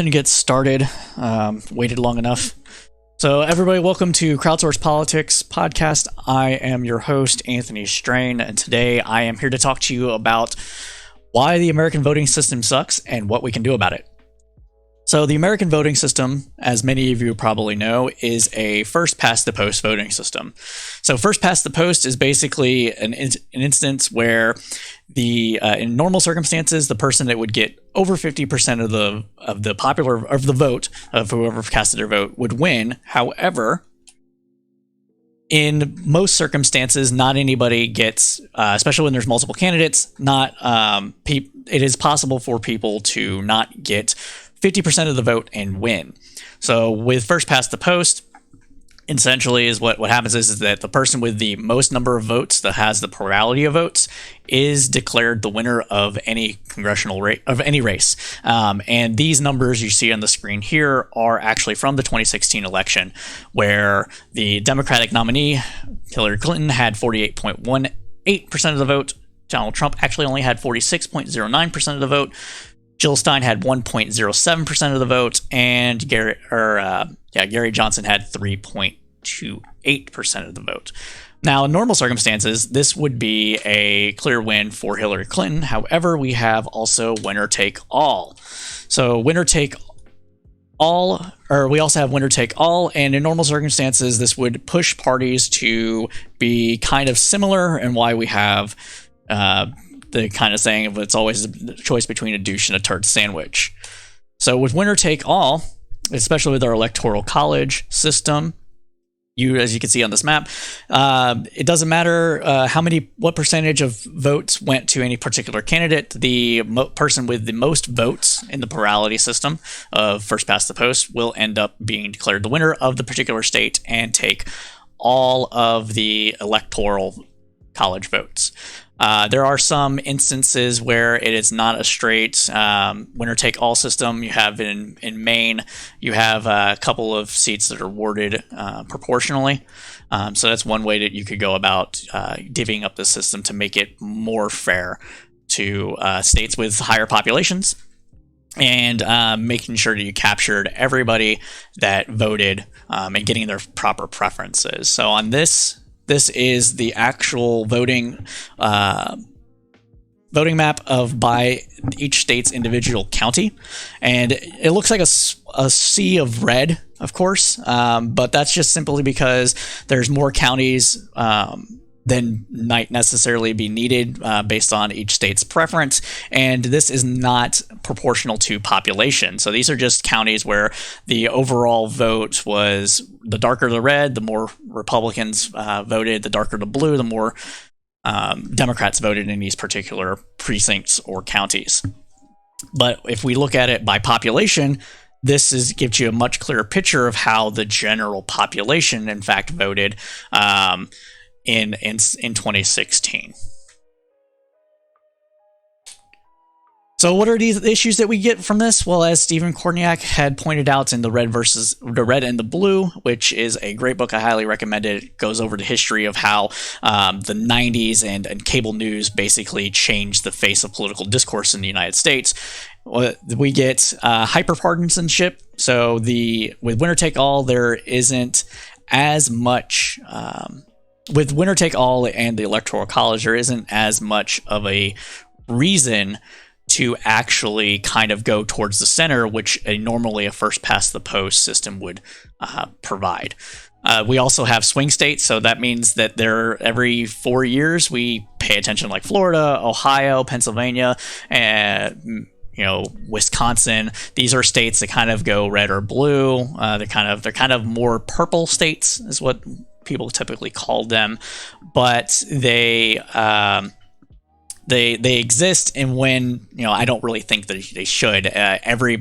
And get started. Waited long enough. So everybody, welcome to Crowdsourced Politics podcast. I am your host, Anthony Strain, and today I am here to talk to you about why the American voting system sucks and what we can do about it. So the American voting system, as many of you probably know, is a first-past-the-post voting system. So first-past-the-post is basically an instance where in normal circumstances, the person that would get over 50% of the vote of whoever casted their vote would win. However, in most circumstances, not anybody gets, especially when there's multiple candidates. It is possible for people to not get 50% of the vote and win. So with first past the post, essentially is what happens is that the person with the most number of votes that has the plurality of votes is declared the winner of any congressional race. And these numbers you see on the screen here are actually from the 2016 election, where the Democratic nominee, Hillary Clinton, had 48.18% of the vote. Donald Trump actually only had 46.09% of the vote. Jill Stein had 1.07% of the vote, and Gary Johnson had 3.28% of the vote. Now, in normal circumstances, this would be a clear win for Hillary Clinton. However, we have also winner take all. So winner take all, or we also have winner take all, and in normal circumstances, this would push parties to be kind of similar, and why we have the kind of saying of it's always a choice between a douche and a turd sandwich. So with winner take all, especially with our electoral college system, as you can see on this map, it doesn't matter what percentage of votes went to any particular candidate. The person with the most votes in the plurality system of first past the post will end up being declared the winner of the particular state and take all of the electoral college votes. There are some instances where it is not a straight winner-take-all system. You have in Maine, you have a couple of seats that are awarded proportionally. So that's one way that you could go about divvying up the system to make it more fair to states with higher populations, and making sure that you captured everybody that voted and getting their proper preferences. So on this is the actual voting map by each state's individual county, and it looks like a sea of red, of course, but that's just simply because there's more counties than might necessarily be needed based on each state's preference, and this is not proportional to population. So these are just counties where the overall vote was the darker the red, the more Republicans voted, the darker the blue, the more Democrats voted in these particular precincts or counties. But if we look at it by population, this gives you a much clearer picture of how the general population, in fact, voted in 2016. So what are these issues that we get from this? Well, as Stephen Korniak had pointed out in The Red and the Blue, which is a great book I highly recommend it goes over the history of how the 90s and cable news basically changed the face of political discourse in the United States. We get hyperpartisanship. So with winner take all, there isn't as much with winner take all and the electoral college, there isn't as much of a reason to actually kind of go towards the center, which normally a first past the post system would provide. We also have swing states, so that means that every 4 years we pay attention, like Florida, Ohio, Pennsylvania, and Wisconsin. These are states that kind of go red or blue. They're kind of more purple states, is what people typically call them, but they exist, and when I don't really think that they should. Every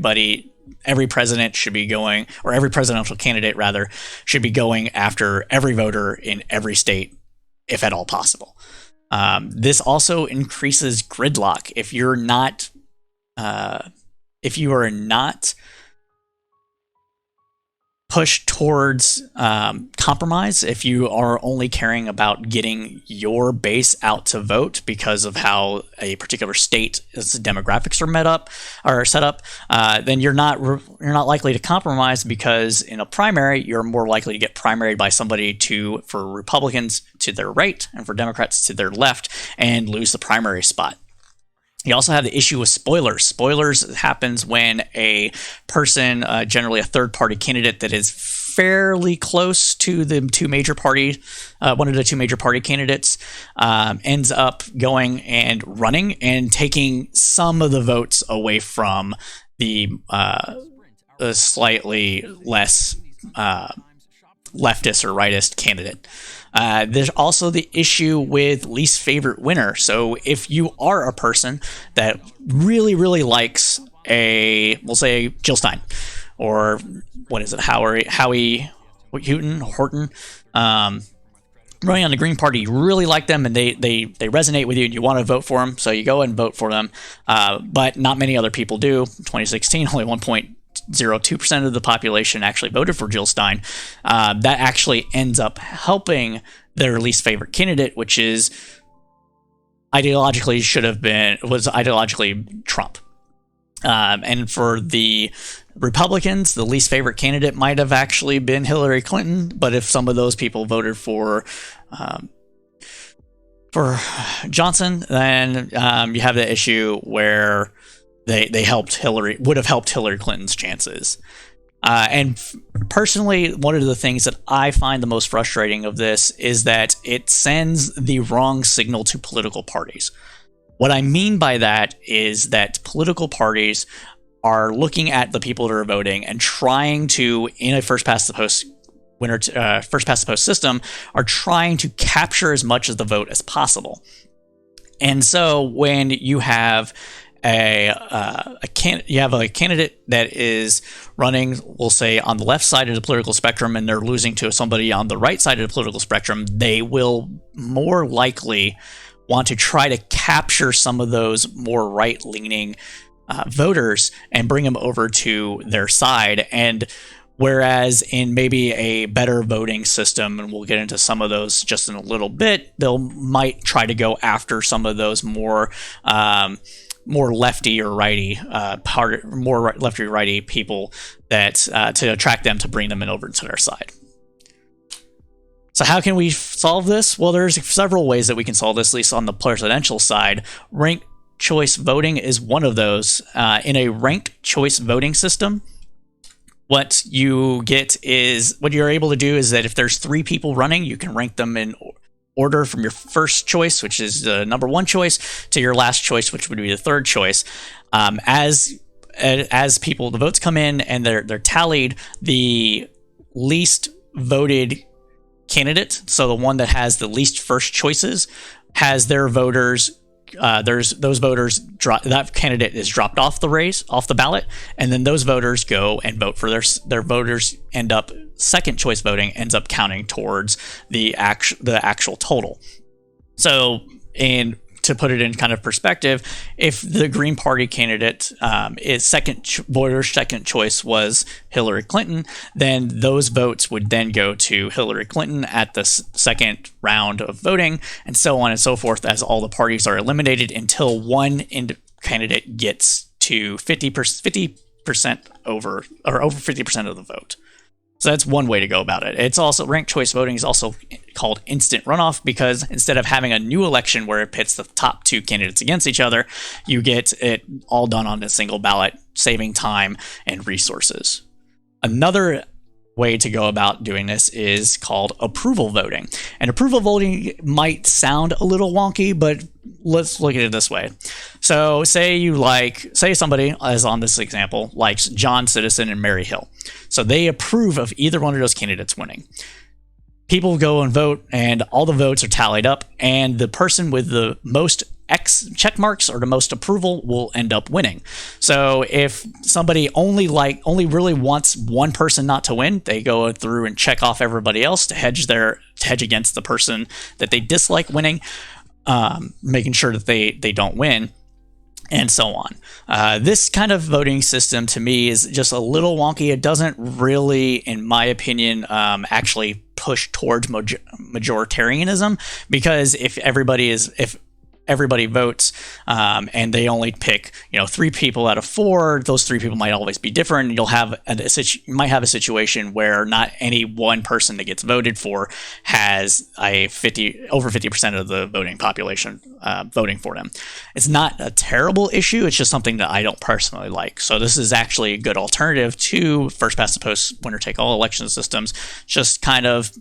president should be going, or every presidential candidate rather, should be going after every voter in every state, if at all possible. This also increases gridlock. If you are not push towards compromise if you are only caring about getting your base out to vote because of how a particular state's demographics are set up, then you're not likely to compromise, because in a primary you're more likely to get primaried by somebody for Republicans to their right and for Democrats to their left and lose the primary spot. You also have the issue with spoilers. Spoilers happens when a person, generally a third-party candidate that is fairly close to the one of the two major party candidates, ends up going and running and taking some of the votes away from the slightly less leftist or rightist candidate. There's also the issue with least favorite winner. So if you are a person that really, really likes we'll say Jill Stein, or what is it, Howie Horton, running on the Green Party, you really like them and they resonate with you and you want to vote for them, so you go and vote for them. But not many other people do. 2016, only 1.02% of the population actually voted for Jill Stein. That actually ends up helping their least favorite candidate, which was ideologically Trump. And for the Republicans, the least favorite candidate might have actually been Hillary Clinton, but if some of those people voted for Johnson, then you have the issue where they would have helped Hillary Clinton's chances. And personally, one of the things that I find the most frustrating of this is that it sends the wrong signal to political parties. What I mean by that is that political parties are looking at the people that are voting and trying to, in a first past the post system, are trying to capture as much of the vote as possible. And so when you have a candidate that is running, we'll say, on the left side of the political spectrum, and they're losing to somebody on the right side of the political spectrum, they will more likely want to try to capture some of those more right-leaning voters and bring them over to their side. And whereas in maybe a better voting system, and we'll get into some of those just in a little bit, might try to go after some of those more lefty or righty lefty or righty people that to attract them, to bring them in over to their side. So how can we solve this? Well, there's several ways that we can solve this, at least on the presidential side. Ranked choice voting is one of those. In a ranked choice voting system, what you're able to do is that if there's 3 people running, you can rank them in order from your first choice, which is the number 1 choice, to your last choice, which would be the third choice. As the votes come in and they're tallied, the least voted candidate, so the one that has the least first choices, has their voters. That candidate is dropped off the ballot, and then those voters go and vote for their voters. End up second choice voting ends up counting towards the actual total. So, and to put it in kind of perspective, if the Green Party candidate voters' second choice was Hillary Clinton, then those votes would then go to Hillary Clinton at the second round of voting, and so on and so forth, as all the parties are eliminated until one candidate gets to 50% over 50% of the vote. So that's one way to go about it. It's also, ranked choice voting is also called instant runoff, because instead of having a new election where it pits the top 2 candidates against each other, you get it all done on a single ballot, saving time and resources. Another way to go about doing this is called approval voting. And approval voting might sound a little wonky, but let's look at it this way. So say somebody, as on this example, likes John Citizen and Mary Hill. So they approve of either one of those candidates winning. People go and vote, and all the votes are tallied up, and the person with the most X check marks or the most approval will end up winning. So if somebody only really wants one person not to win, they go through and check off everybody else to hedge against the person that they dislike winning, making sure that they don't win. and so on. This kind of voting system to me is just a little wonky. It doesn't really, in my opinion, actually push towards majoritarianism, because if everybody votes and they only pick 3 people out of 4, those 3 people might always be different. You'll have you might have a situation where not any one person that gets voted for has over 50% of the voting population voting for them. It's not a terrible issue. It's just something that I don't personally like. So this is actually a good alternative to first past the post, winner take all election systems. Just kind of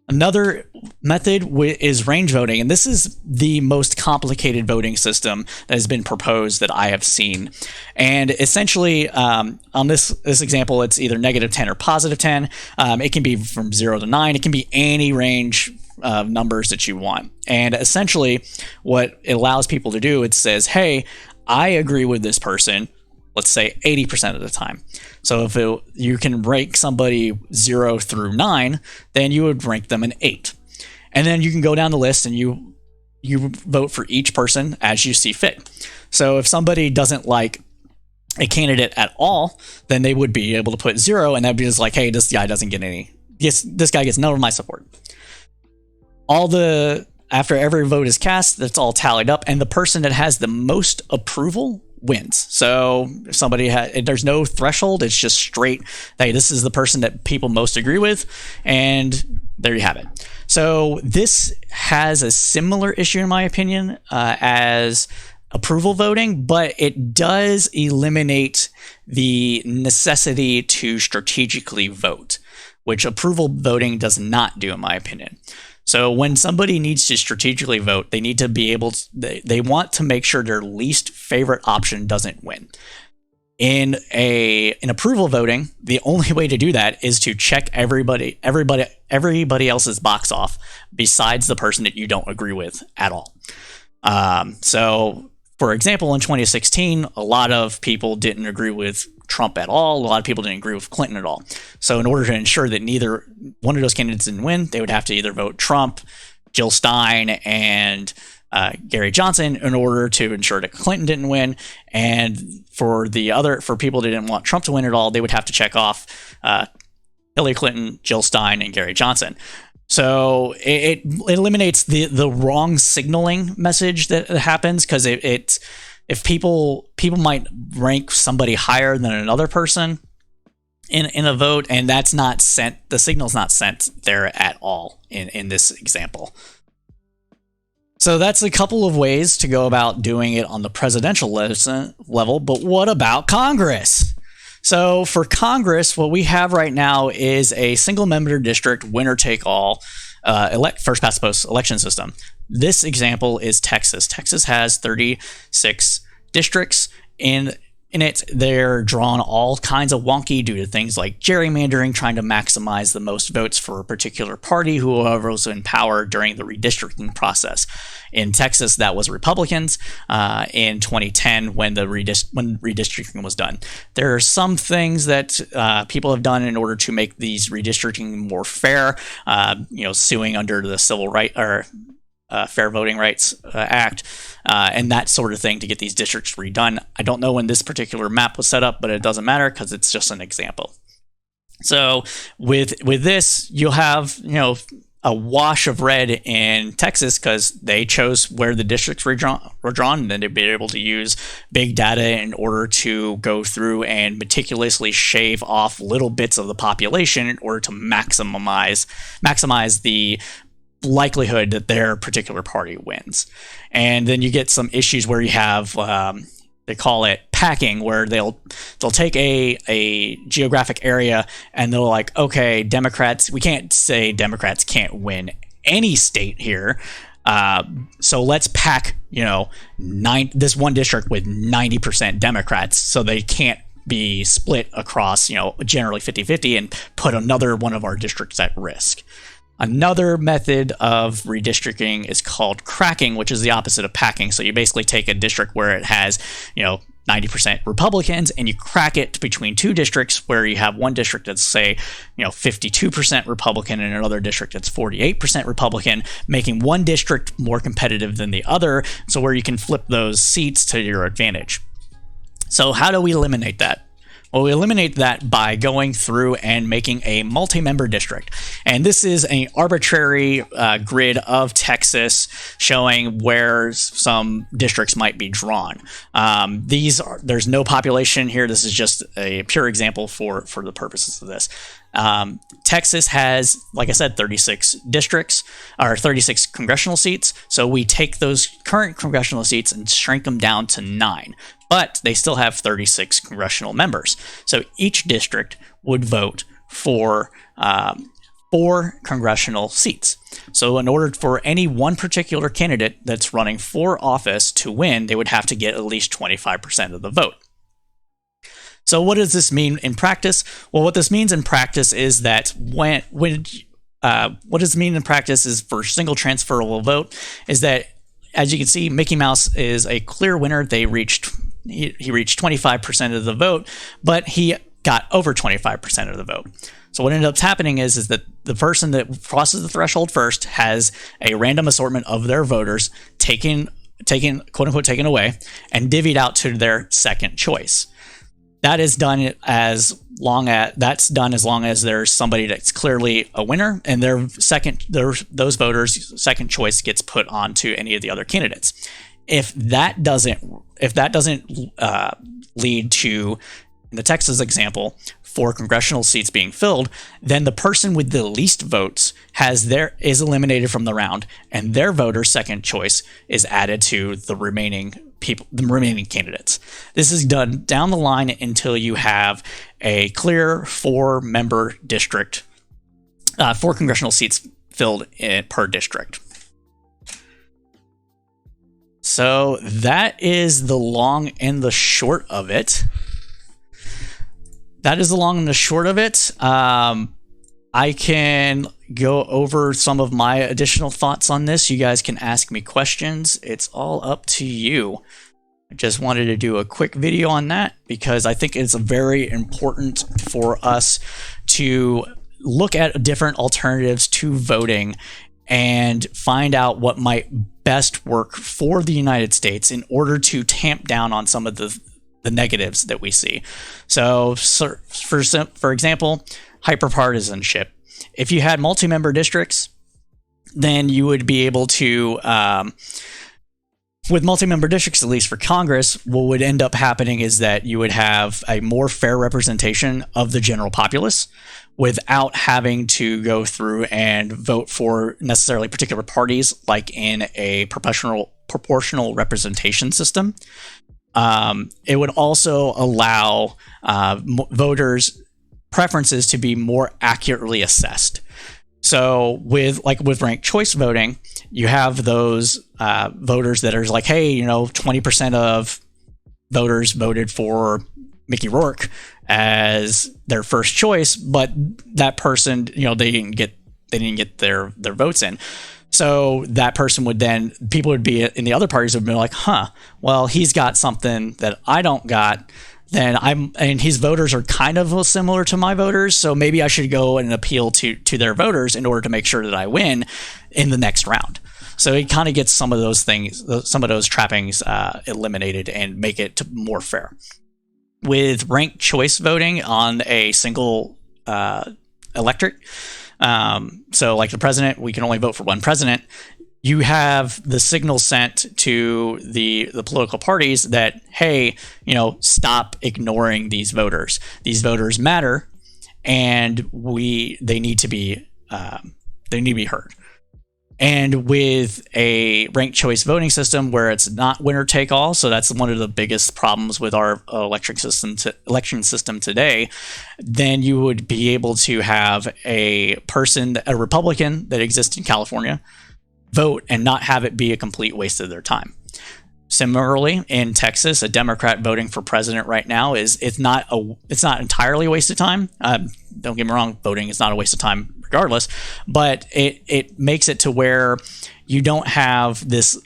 Another method is range voting, and this is the most complicated voting system that has been proposed that I have seen. And essentially, on this example, it's either -10 or +10. It can be from 0 to 9. It can be any range of numbers that you want. And essentially, what it allows people to do, it says, hey, I agree with this person, let's say 80% of the time. So if you can rank somebody 0 through 9, then you would rank them an 8. And then you can go down the list and you vote for each person as you see fit. So if somebody doesn't like a candidate at all, then they would be able to put 0, and that'd be just like, hey, this guy doesn't get any. This guy gets none of my support. After every vote is cast, that's all tallied up, and the person that has the most approval wins. So if somebody there's no threshold, it's just straight, hey, this is the person that people most agree with, and there you have it. So this has a similar issue, in my opinion, as approval voting, but it does eliminate the necessity to strategically vote, which approval voting does not do, in my opinion. So when somebody needs to strategically vote, they need to be able to, they want to make sure their least favorite option doesn't win. In approval voting, the only way to do that is to check everybody else's box off besides the person that you don't agree with at all. So for example, in 2016, a lot of people didn't agree with Trump at all. A lot of people didn't agree with Clinton at all. So in order to ensure that neither one of those candidates didn't win, they would have to either vote Trump, Jill Stein, and Gary Johnson in order to ensure that Clinton didn't win. And for people that didn't want Trump to win at all, they would have to check off Hillary Clinton, Jill Stein, and Gary Johnson. So it eliminates the wrong signaling message that happens, because if people might rank somebody higher than another person in a vote, and that's not sent, the signal's not sent there at all in this example. So that's a couple of ways to go about doing it on the presidential level, but what about Congress? So for Congress, what we have right now is a single-member district, winner-take-all, first-past-the-post election system. This example is Texas. Texas has 36 districts in it. They're drawn all kinds of wonky due to things like gerrymandering, trying to maximize the most votes for a particular party, whoever was in power during the redistricting process. In Texas, that was Republicans in 2010 when redistricting was done. There are some things that people have done in order to make these redistricting more fair, suing under the Civil Rights or Fair Voting Rights Act, and that sort of thing to get these districts redone. I don't know when this particular map was set up, but it doesn't matter because it's just an example. So with this, you'll have a wash of red in Texas because they chose where the districts were drawn, and then they'd be able to use big data in order to go through and meticulously shave off little bits of the population in order to maximize the likelihood that their particular party wins. And then you get some issues where you have they call it packing, where they'll take a geographic area and they're like, okay, Democrats, we can't say Democrats can't win any state here, so let's pack this one district with 90% Democrats so they can't be split across generally 50-50 and put another one of our districts at risk. Another method of redistricting is called cracking, which is the opposite of packing. So you basically take a district where it has, 90% Republicans, and you crack it between two districts where you have one district that's, say, 52% Republican and another district that's 48% Republican, making one district more competitive than the other, so where you can flip those seats to your advantage. So how do we eliminate that? Well, we eliminate that by going through and making a multi-member district. And this is an arbitrary grid of Texas showing where some districts might be drawn. There's no population here. This is just a pure example for the purposes of this. Texas has, like I said, 36 districts, or 36 congressional seats. So we take those current congressional seats and shrink them down to 9. But they still have 36 congressional members. So each district would vote for 4 congressional seats. So in order for any one particular candidate that's running for office to win, they would have to get at least 25% of the vote. So what does this mean in practice? Well, what this means in practice is that what does it mean in practice is for single transferable vote is that, as you can see, Mickey Mouse is a clear winner. He reached 25% of the vote, but he got over 25% of the vote. So what ends up happening is that the person that crosses the threshold first has a random assortment of their voters taken quote unquote taken away and divvied out to their second choice. That is done as long as there's somebody that's clearly a winner, and those voters' second choice gets put onto any of the other candidates. If that doesn't lead to, in the Texas example, 4 congressional seats being filled, then the person with the least votes is eliminated from the round, and their voter's second choice is added to the remaining candidates. This is done down the line until you have a clear 4-member district, 4 congressional seats filled per district. So that is the long and the short of it. I can go over some of my additional thoughts on this. You guys can ask me questions. It's all up to you. I just wanted to do a quick video on that because I think it's very important for us to look at different alternatives to voting and find out what might best work for the United States in order to tamp down on some of the negatives that we see. So for example, hyperpartisanship. If you had multi-member districts, then you would be able to, with multi-member districts, at least for Congress, what would end up happening is that you would have a more fair representation of the general populace without having to go through and vote for necessarily particular parties like in a proportional representation system. It would also allow voters' preferences to be more accurately assessed. So with ranked choice voting, you have those voters that are like, hey, 20% of voters voted for Mickey Rourke as their first choice, but that person, they didn't get their votes in. So that person people would be in the other parties would be like, well, he's got something that I don't got. And his voters are kind of similar to my voters, so maybe I should go and appeal to their voters in order to make sure that I win in the next round. So it kind of gets some of those trappings eliminated and make it more fair. With ranked choice voting on a single electorate, so like the president, we can only vote for one president. You have the signal sent to the political parties that, hey, stop ignoring these voters. These voters matter, and they need to be heard. And with a ranked choice voting system where it's not winner take all, so that's one of the biggest problems with our election system today, then you would be able to have a Republican that exists in California vote and not have it be a complete waste of their time. Similarly, in Texas, a Democrat voting for president right now it's not entirely a waste of time. Don't get me wrong, voting is not a waste of time regardless, but it makes it to where you don't have this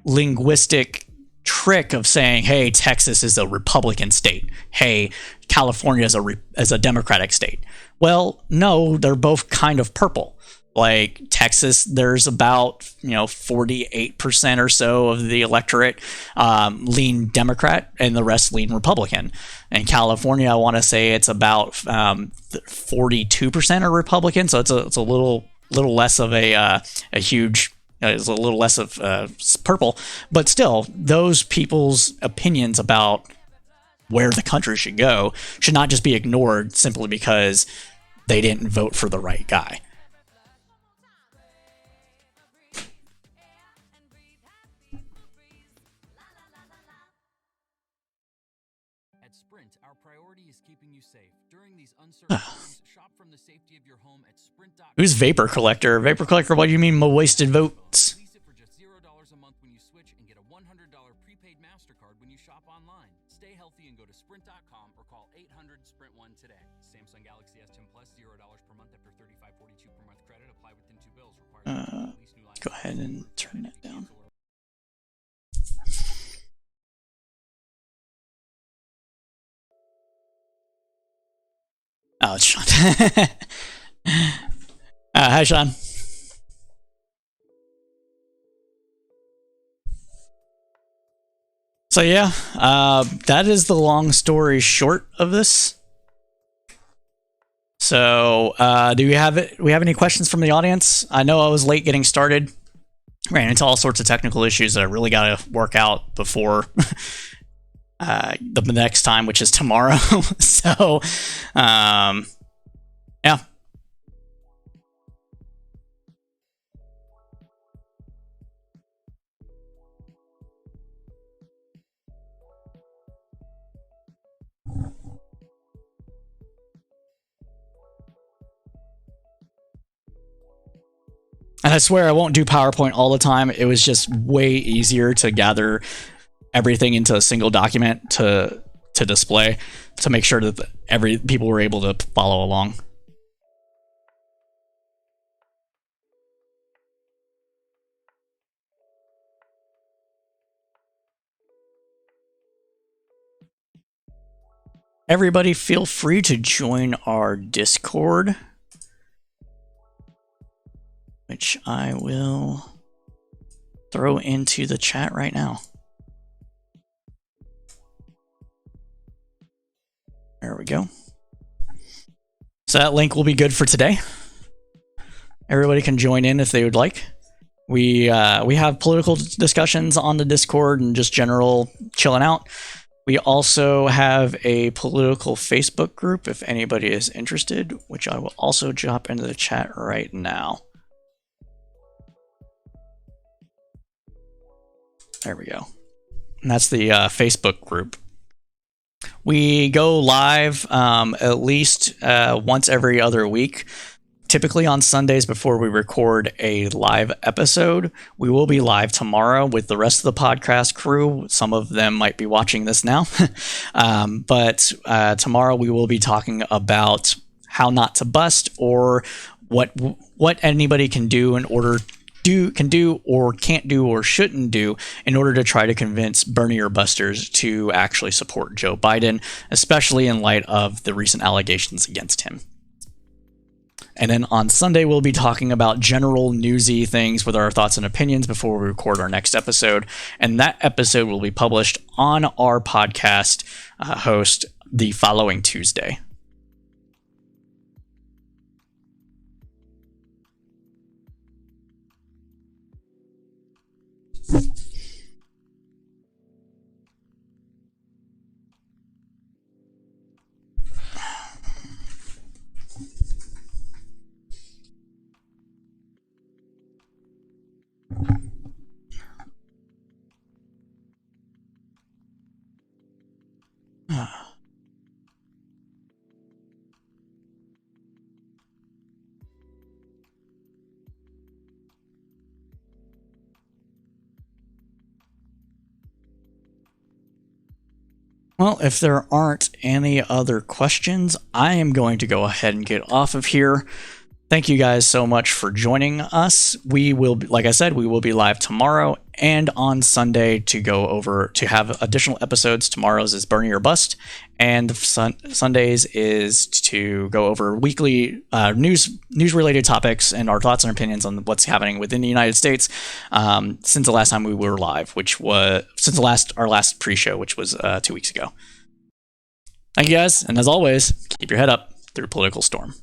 linguistic trick of saying, hey, Texas is a Republican state. Hey, California is a Democratic state. Well, no, they're both kind of purple. Like Texas, there's about 48% or so of the electorate lean Democrat, and the rest lean Republican. In California, I want to say it's about 42% are Republican, so it's a little less of a huge. It's a little less of purple, but still, those people's opinions about where the country should go should not just be ignored simply because they didn't vote for the right guy. At Sprint, our priority is keeping you safe. During these uncertain times, shop from the safety of your home at sprint.com. Who's Vapor Collector? Vapor Collector, what do you mean wasted votes? Lease it for just $0 a month when you switch and get a $100 prepaid MasterCard when you shop online. Stay healthy and go to sprint.com or call 800-SPRINT1 today. Samsung Galaxy S10 Plus, $0 per month after $35.42 per month credit. Apply within 2 bills. Go ahead and turn that down. Oh, it's Sean. Hi, Sean. So yeah, that is the long story short of this. So do we have any questions from the audience? I know I was late getting started. Ran into all sorts of technical issues that I really got to work out before the next time, which is tomorrow. So yeah. And I swear I won't do PowerPoint all the time. It was just way easier to gather everything into a single document to display, to make sure that people were able to follow along. Everybody feel free to join our Discord, which I will throw into the chat right now. There we go. So that link will be good for today. Everybody can join in if they would like. We have political discussions on the Discord and just general chilling out. We also have a political Facebook group if anybody is interested, which I will also drop into the chat right now. There we go. And that's the Facebook group. We go live at least once every other week, typically on Sundays before we record a live episode. We will be live tomorrow with the rest of the podcast crew. Some of them might be watching this now. But tomorrow we will be talking about how not to bust, or what anybody can do in order can do or can't do or shouldn't do in order to try to convince Bernie or busters to actually support Joe Biden, especially in light of the recent allegations against him. And then on Sunday, we'll be talking about general newsy things with our thoughts and opinions before we record our next episode. And that episode will be published on our podcast host the following Tuesday. Well, if there aren't any other questions, I am going to go ahead and get off of here. Thank you guys so much for joining us. We will, like I said, we will be live tomorrow and on Sunday to have additional episodes. Tomorrow's is Bernie or Bust, and Sundays is to go over weekly news related topics and our thoughts and opinions on what's happening within the United States since the last time we were live, which was our last pre-show, which was 2 weeks ago. Thank you guys, and as always, keep your head up through a political storm.